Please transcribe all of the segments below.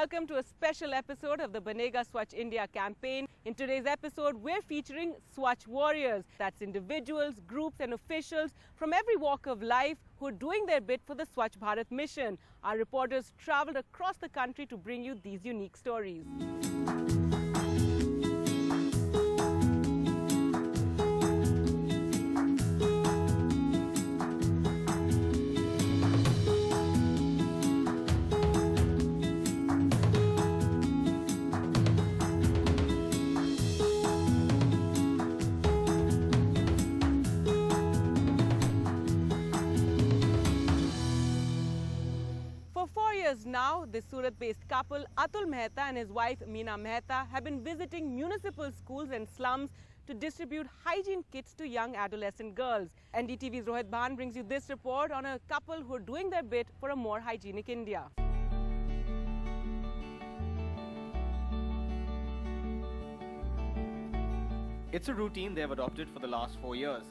welcome to a special episode of the Banega Swachh India campaign. In today's episode, we're featuring Swachh Warriors. That's individuals, groups and officials from every walk of life who are doing their bit for the Swachh Bharat mission. Our reporters traveled across the country to bring you these unique stories. For 4 years now, this Surat-based couple, Atul Mehta and his wife Meena Mehta, have been visiting municipal schools and slums to distribute hygiene kits to young adolescent girls. NDTV's Rohit Bhan brings you this report on a couple who are doing their bit for a more hygienic India. It's a routine they have adopted for the last 4 years.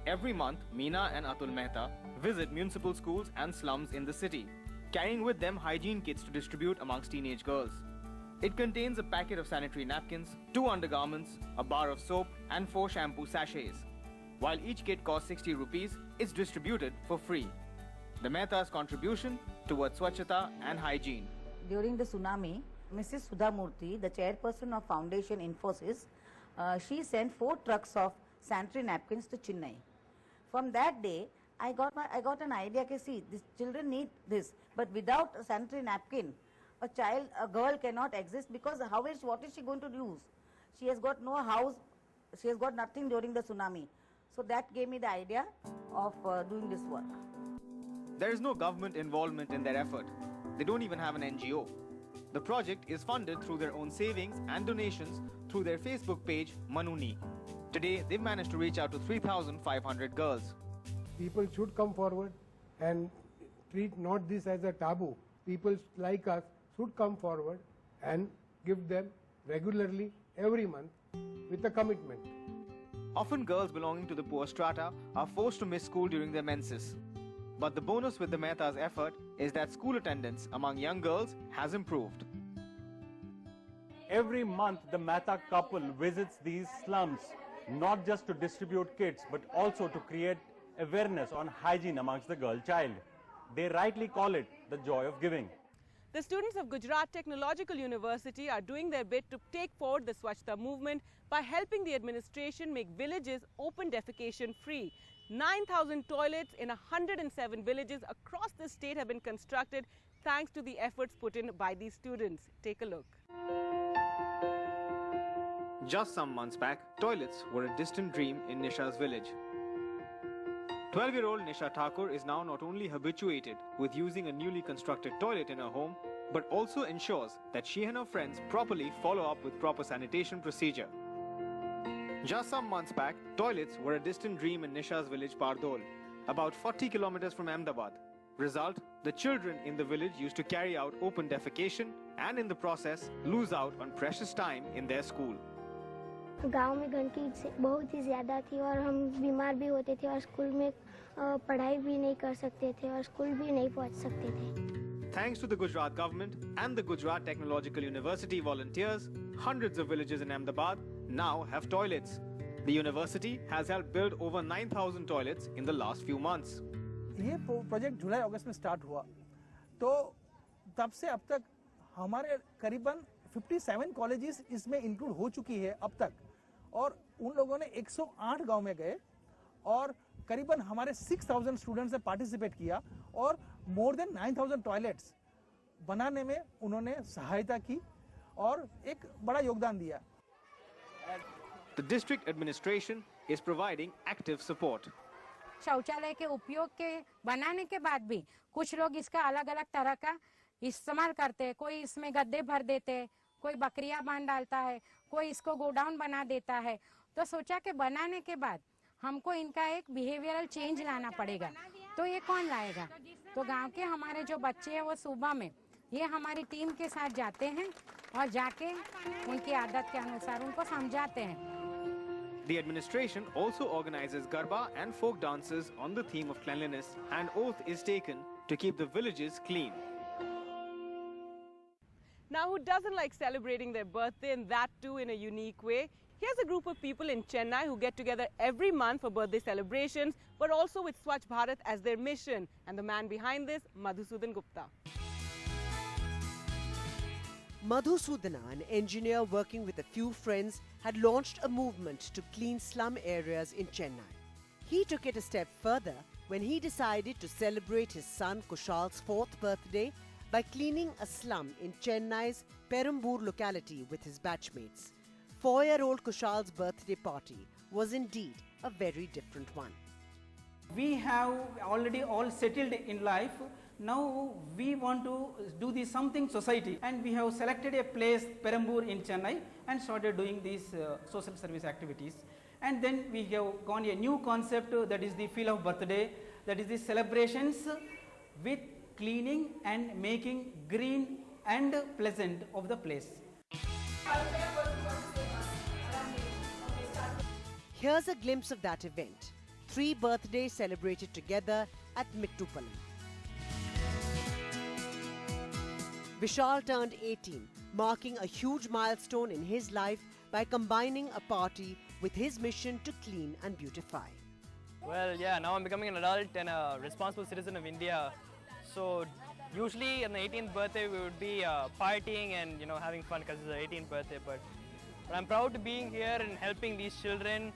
Every month, Meena and Atul Mehta visit municipal schools and slums in the city, carrying with them hygiene kits to distribute amongst teenage girls. It contains a packet of sanitary napkins, 2 undergarments, a bar of soap and 4 shampoo sachets. While each kit costs 60 rupees, it's distributed for free. The Mehta's contribution towards Swachhata and hygiene. During the tsunami, Mrs. Sudha Murthy, the chairperson of Foundation Infosys, she sent 4 trucks of sanitary napkins to Chennai. From that day, I got an idea. Okay, see, these children need this, but without a sanitary napkin, a girl cannot exist, because what is she going to use? She has got no house, she has got nothing during the tsunami. So that gave me the idea of doing this work. There is no government involvement in their effort. They don't even have an NGO. The project is funded through their own savings and donations through their Facebook page, Manuni. Today, they've managed to reach out to 3,500 girls. People should come forward and treat not this as a taboo. People like us should come forward and give them regularly every month with a commitment. Often girls belonging to the poor strata are forced to miss school during their menses. But the bonus with the Mehta's effort is that school attendance among young girls has improved. Every month, the Mehta couple visits these slums, not just to distribute kits, but also to create awareness on hygiene amongst the girl child. They rightly call it the joy of giving. The students of Gujarat Technological University are doing their bit to take forward the Swachhta movement by helping the administration make villages open defecation free. 9,000 toilets in 107 villages across the state have been constructed thanks to the efforts put in by these students. Take a look. Just some months back, toilets were a distant dream in Nisha's village. 12-year-old Nisha Thakur is now not only habituated with using a newly constructed toilet in her home, but also ensures that she and her friends properly follow up with proper sanitation procedure. Just some months back, toilets were a distant dream in Nisha's village Pardol, about 40 kilometers from Ahmedabad. Result, the children in the village used to carry out open defecation and in the process lose out on precious time in their school. गांव में गंदगी बहुत ही ज़्यादा थी और हम बीमार भी होते थे और स्कूल में पढ़ाई भी नहीं कर सकते थे और स्कूल भी नहीं पहुंच सकते थे. Thanks to the Gujarat government and the Gujarat Technological University volunteers, hundreds of villages in Ahmedabad now have toilets. The university has helped build over 9,000 toilets in the last few months. ये project जुलाई-अगस्त में start हुआ, तो तब से अब तक हमारे करीबन 57 कॉलेजेस इसमें इंक्लूड हो चुकी है अब तक, और उन लोगों ने 108 गांव में गए और करीबन हमारे 6,000 स्टूडेंट्स ने पार्टिसिपेट किया और मोर देन 9,000 टॉयलेट्स बनाने में उन्होंने सहायता की और एक बड़ा योगदान दिया. The district administration is providing active support. शौचालय के उपयोग के बनाने के बाद भी कुछ लोग इसका अलग अलग तरह का इस्तेमाल करते हैं. कोई इसमें गद्दे भर देते हैं, कोई बकरियां बांध डालता है, कोई इसको गोडाउन बना देता है. तो सोचा कि बनाने के बाद हमको इनका एक बिहेवियरल चेंज लाना पड़ेगा. तो ये कौन लाएगा? तो गांव के हमारे जो बच्चे हैं वो सुबह में ये हमारी टीम के साथ जाते हैं और जाके उनकी आदत के अनुसार उनको समझाते हैं. The administration also organizes Garba and folk dances on the theme of cleanliness, and oath is taken to keep the villages clean. Now, who doesn't like celebrating their birthday, and that too in a unique way? Here's a group of people in Chennai who get together every month for birthday celebrations, but also with Swachh Bharat as their mission. And the man behind this, Madhusudan Gupta. Madhusudana, an engineer working with a few friends, had launched a movement to clean slum areas in Chennai. He took it a step further when he decided to celebrate his son Kushal's 4th birthday by cleaning a slum in Chennai's Perambur locality with his batchmates. 4-year-old Kushal's birthday party was indeed a very different one. We have already all settled in life. Now we want to do this something society, and we have selected a place, Perambur in Chennai, and started doing these social service activities. And then we have gone a new concept, that is the feel of birthday, that is the celebrations with cleaning and making green and pleasant of the place. Here's a glimpse of that event. 3 birthdays celebrated together at Mittupalam. Vishal turned 18, marking a huge milestone in his life by combining a party with his mission to clean and beautify. Well, yeah, now I'm becoming an adult and a responsible citizen of India. So usually on the 18th birthday we would be partying and having fun because it's the 18th birthday. But I'm proud to being here and helping these children.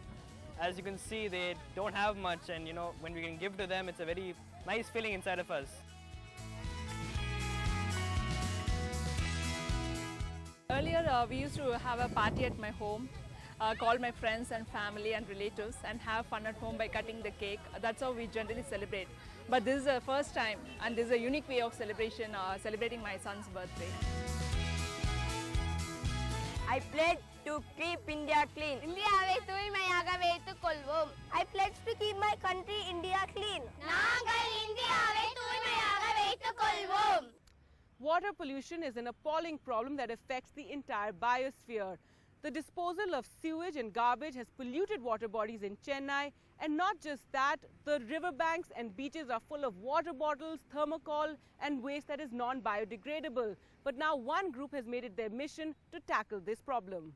As you can see, they don't have much, and when we can give to them, it's a very nice feeling inside of us. Earlier, we used to have a party at my home, call my friends and family and relatives and have fun at home by cutting the cake. That's how we generally celebrate. But this is the first time, and this is a unique way of celebrating my son's birthday. I pledge to keep India clean. I pledge to keep my country India clean. Water pollution is an appalling problem that affects the entire biosphere. The disposal of sewage and garbage has polluted water bodies in Chennai, and not just that, the riverbanks and beaches are full of water bottles, thermocol and waste that is non-biodegradable. But now one group has made it their mission to tackle this problem.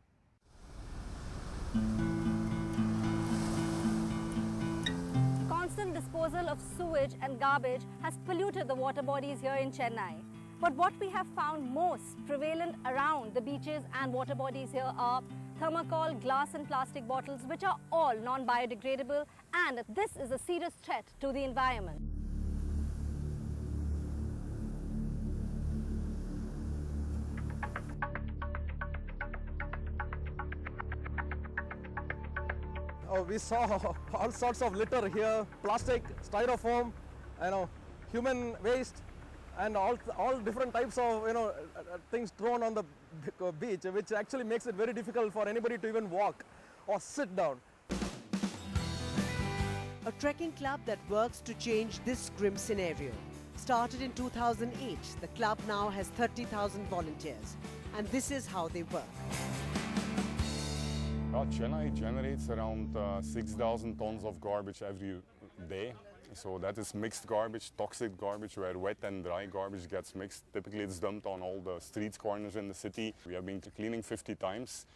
Constant disposal of sewage and garbage has polluted the water bodies here in Chennai. But what we have found most prevalent around the beaches and water bodies here are thermocol, glass and plastic bottles, which are all non-biodegradable, and this is a serious threat to the environment. We saw all sorts of litter here, plastic, styrofoam, human waste, and all different types of things thrown on the beach, which actually makes it very difficult for anybody to even walk or sit down. A trekking club that works to change this grim scenario. Started in 2008, the club now has 30,000 volunteers, and this is how they work. Chennai generates around 6,000 tons of garbage every day. So that is mixed garbage, toxic garbage, where wet and dry garbage gets mixed. Typically it's dumped on all the street corners in the city. We have been cleaning 50 times,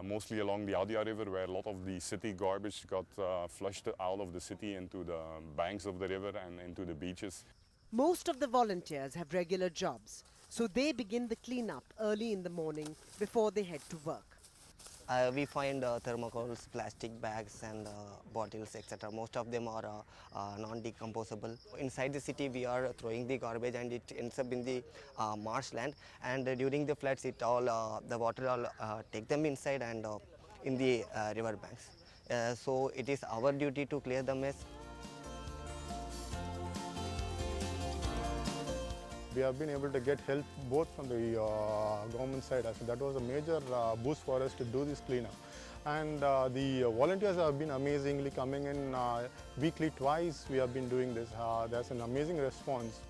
mostly along the Adia River, where a lot of the city garbage got flushed out of the city into the banks of the river and into the beaches. Most of the volunteers have regular jobs, so they begin the cleanup early in the morning before they head to work. We find thermocols, plastic bags and bottles, etc. Most of them are non-decomposable. Inside the city we are throwing the garbage and it ends up in the marshland, and during the floods the water all take them inside and in the river banks. So it is our duty to clear the mess. We have been able to get help both from the government side. I think that was a major boost for us to do this cleanup. And the volunteers have been amazingly coming in weekly twice. We have been doing this. There's an amazing response.